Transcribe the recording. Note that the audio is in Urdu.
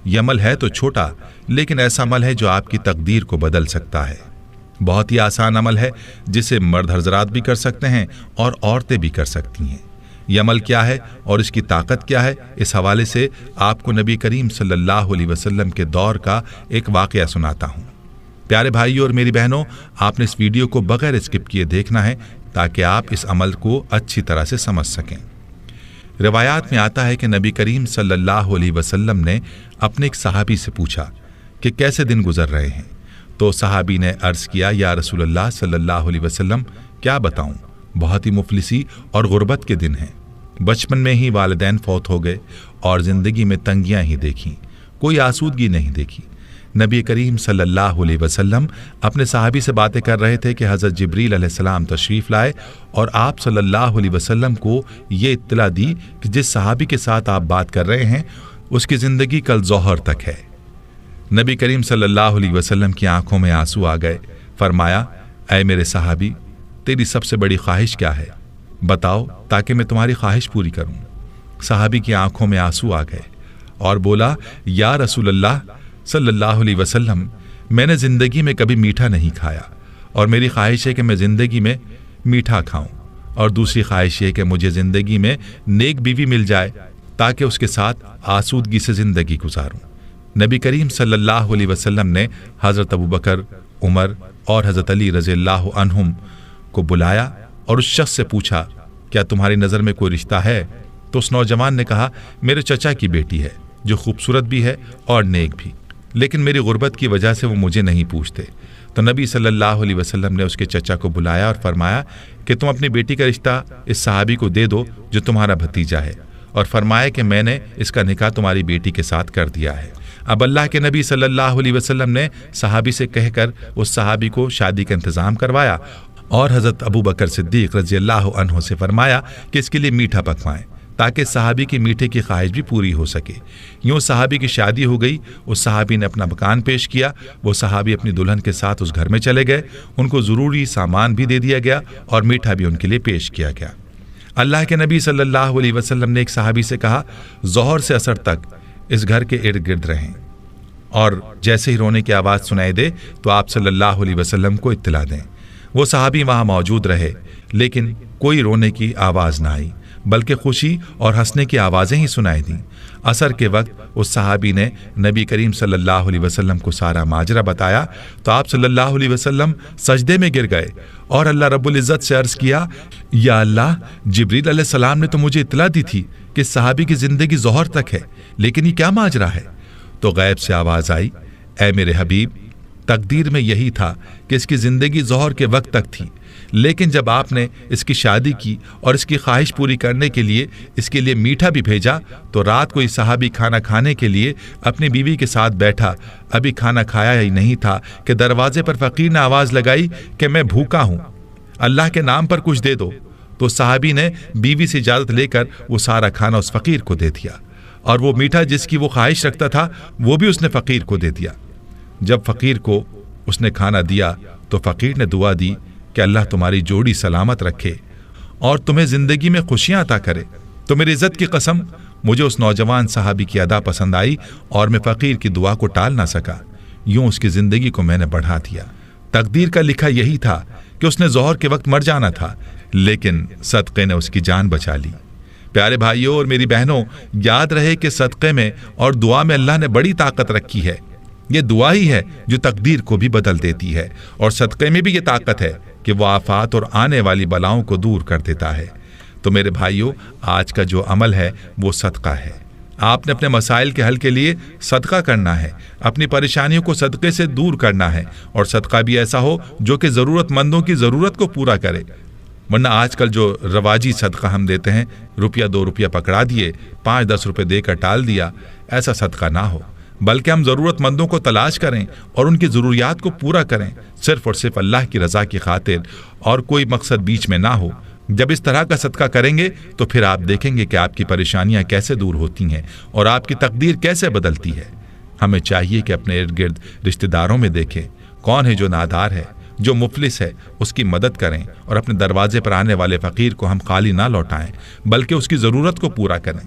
یہ عمل ہے تو چھوٹا، لیکن ایسا عمل ہے جو آپ کی تقدیر کو بدل سکتا ہے۔ بہت ہی آسان عمل ہے جسے مرد حضرات بھی کر سکتے ہیں اور عورتیں بھی کر سکتی ہیں۔ یہ عمل کیا ہے اور اس کی طاقت کیا ہے، اس حوالے سے آپ کو نبی کریم صلی اللہ علیہ وسلم کے دور کا ایک واقعہ سناتا ہوں۔ پیارے بھائیوں اور میری بہنوں، آپ نے اس ویڈیو کو بغیر اسکپ کیے دیکھنا ہے تاکہ آپ اس عمل کو اچھی طرح سے سمجھ سکیں۔ روایات میں آتا ہے کہ نبی کریم صلی اللہ علیہ وسلم نے اپنے ایک صحابی سے پوچھا کہ کیسے دن گزر رہے ہیں، تو صحابی نے عرض کیا، یا رسول اللہ صلی اللہ علیہ وسلم کیا بتاؤں، بہت ہی مفلسی اور غربت کے دن ہیں۔ بچپن میں ہی والدین فوت ہو گئے اور زندگی میں تنگیاں ہی دیکھیں، کوئی آسودگی نہیں دیکھی۔ نبی کریم صلی اللہ علیہ وسلم اپنے صحابی سے باتیں کر رہے تھے کہ حضرت جبریل علیہ السلام تشریف لائے اور آپ صلی اللہ علیہ وسلم کو یہ اطلاع دی کہ جس صحابی کے ساتھ آپ بات کر رہے ہیں اس کی زندگی کل ظہر تک ہے۔ نبی کریم صلی اللہ علیہ وسلم کی آنکھوں میں آنسو آ گئے۔ فرمایا، اے میرے صحابی، تیری سب سے بڑی خواہش کیا ہے؟ بتاؤ تاکہ میں تمہاری خواہش پوری کروں۔ صحابی کی آنکھوں میں آنسو آ گئے اور بولا، یا رسول اللہ صلی اللہ علیہ وسلم، میں نے زندگی میں کبھی میٹھا نہیں کھایا اور میری خواہش ہے کہ میں زندگی میں میٹھا کھاؤں، اور دوسری خواہش یہ کہ مجھے زندگی میں نیک بیوی مل جائے تاکہ اس کے ساتھ آسودگی سے زندگی گزاروں۔ نبی کریم صلی اللہ علیہ وسلم نے حضرت ابوبکر، عمر اور حضرت علی رضی اللہ عنہم کو بلایا اور اس شخص سے پوچھا، کیا تمہاری نظر میں کوئی رشتہ ہے؟ تو اس نوجوان نے کہا، میرے چچا کی بیٹی ہے جو خوبصورت بھی ہے اور نیک بھی، لیکن میری غربت کی وجہ سے وہ مجھے نہیں پوچھتے۔ تو نبی صلی اللہ علیہ وسلم نے اس کے چچا کو بلایا اور فرمایا کہ تم اپنی بیٹی کا رشتہ اس صحابی کو دے دو جو تمہارا بھتیجا ہے، اور فرمایا کہ میں نے اس کا نکاح تمہاری بیٹی کے ساتھ کر دیا ہے۔ اب اللہ کے نبی صلی اللہ علیہ وسلم نے صحابی سے کہہ کر اس صحابی کو شادی کا انتظام کروایا اور حضرت ابوبکر صدیق رضی اللہ عنہ سے فرمایا کہ اس کے لیے میٹھا پکوائیں تاکہ صحابی کی میٹھے کی خواہش بھی پوری ہو سکے۔ یوں صحابی کی شادی ہو گئی۔ اس صحابی نے اپنا مکان پیش کیا۔ وہ صحابی اپنی دلہن کے ساتھ اس گھر میں چلے گئے۔ ان کو ضروری سامان بھی دے دیا گیا اور میٹھا بھی ان کے لیے پیش کیا گیا۔ اللہ کے نبی صلی اللہ علیہ وسلم نے ایک صحابی سے کہا، ظہر سے عصر تک اس گھر کے ارد گرد رہیں، اور جیسے ہی رونے کی آواز سنائی دے تو آپ صلی اللہ علیہ وسلم کو اطلاع دیں۔ وہ صحابی وہاں موجود رہے، لیکن کوئی رونے کی آواز نہ آئی، بلکہ خوشی اور ہنسنے کی آوازیں ہی سنائی دیں۔ عصر کے وقت اس صحابی نے نبی کریم صلی اللہ علیہ وسلم کو سارا ماجرا بتایا تو آپ صلی اللہ علیہ وسلم سجدے میں گر گئے اور اللہ رب العزت سے عرض کیا، یا اللہ، جبریل علیہ السلام نے تو مجھے اطلاع دی تھی کہ صحابی کی زندگی ظہر تک ہے، لیکن یہ کیا ماجرا ہے؟ تو غیب سے آواز آئی، اے میرے حبیب، تقدیر میں یہی تھا کہ اس کی زندگی ظہر کے وقت تک تھی، لیکن جب آپ نے اس کی شادی کی اور اس کی خواہش پوری کرنے کے لیے اس کے لیے میٹھا بھی بھیجا تو رات کو یہ صحابی کھانا کھانے کے لیے اپنی بیوی کے ساتھ بیٹھا، ابھی کھانا کھایا ہی نہیں تھا کہ دروازے پر فقیر نے آواز لگائی کہ میں بھوکا ہوں، اللہ کے نام پر کچھ دے دو۔ تو صحابی نے بیوی سے اجازت لے کر وہ سارا کھانا اس فقیر کو دے دیا، اور وہ میٹھا جس کی وہ خواہش رکھتا تھا وہ بھی اس نے فقیر کو دے دیا۔ جب فقیر کو اس نے کھانا دیا تو فقیر نے دعا دی کہ اللہ تمہاری جوڑی سلامت رکھے اور تمہیں زندگی میں خوشیاں عطا کرے۔ تو میری عزت کی قسم، مجھے اس نوجوان صحابی کی ادا پسند آئی اور میں فقیر کی دعا کو ٹال نہ سکا، یوں اس کی زندگی کو میں نے بڑھا دیا۔ تقدیر کا لکھا یہی تھا کہ اس نے ظہر کے وقت مر جانا تھا، لیکن صدقے نے اس کی جان بچا لی۔ پیارے بھائیوں اور میری بہنوں، یاد رہے کہ صدقے میں اور دعا میں اللہ نے بڑی طاقت رکھی ہے۔ یہ دعا ہی ہے جو تقدیر کو بھی بدل دیتی ہے، اور صدقے میں بھی یہ طاقت ہے کہ وہ آفات اور آنے والی بلاؤں کو دور کر دیتا ہے۔ تو میرے بھائیوں، آج کا جو عمل ہے وہ صدقہ ہے۔ آپ نے اپنے مسائل کے حل کے لیے صدقہ کرنا ہے، اپنی پریشانیوں کو صدقے سے دور کرنا ہے، اور صدقہ بھی ایسا ہو جو کہ ضرورت مندوں کی ضرورت کو پورا کرے۔ ورنہ آج کل جو رواجی صدقہ ہم دیتے ہیں، روپیہ 2 روپیہ پکڑا دیے، 5-10 روپے دے کر ٹال دیا، ایسا صدقہ نہ ہو، بلکہ ہم ضرورت مندوں کو تلاش کریں اور ان کی ضروریات کو پورا کریں، صرف اور صرف اللہ کی رضا کی خاطر، اور کوئی مقصد بیچ میں نہ ہو۔ جب اس طرح کا صدقہ کریں گے تو پھر آپ دیکھیں گے کہ آپ کی پریشانیاں کیسے دور ہوتی ہیں اور آپ کی تقدیر کیسے بدلتی ہے۔ ہمیں چاہیے کہ اپنے ارد گرد رشتہ داروں میں دیکھیں کون ہے جو نادار ہے، جو مفلس ہے، اس کی مدد کریں، اور اپنے دروازے پر آنے والے فقیر کو ہم خالی نہ لوٹائیں بلکہ اس کی ضرورت کو پورا کریں۔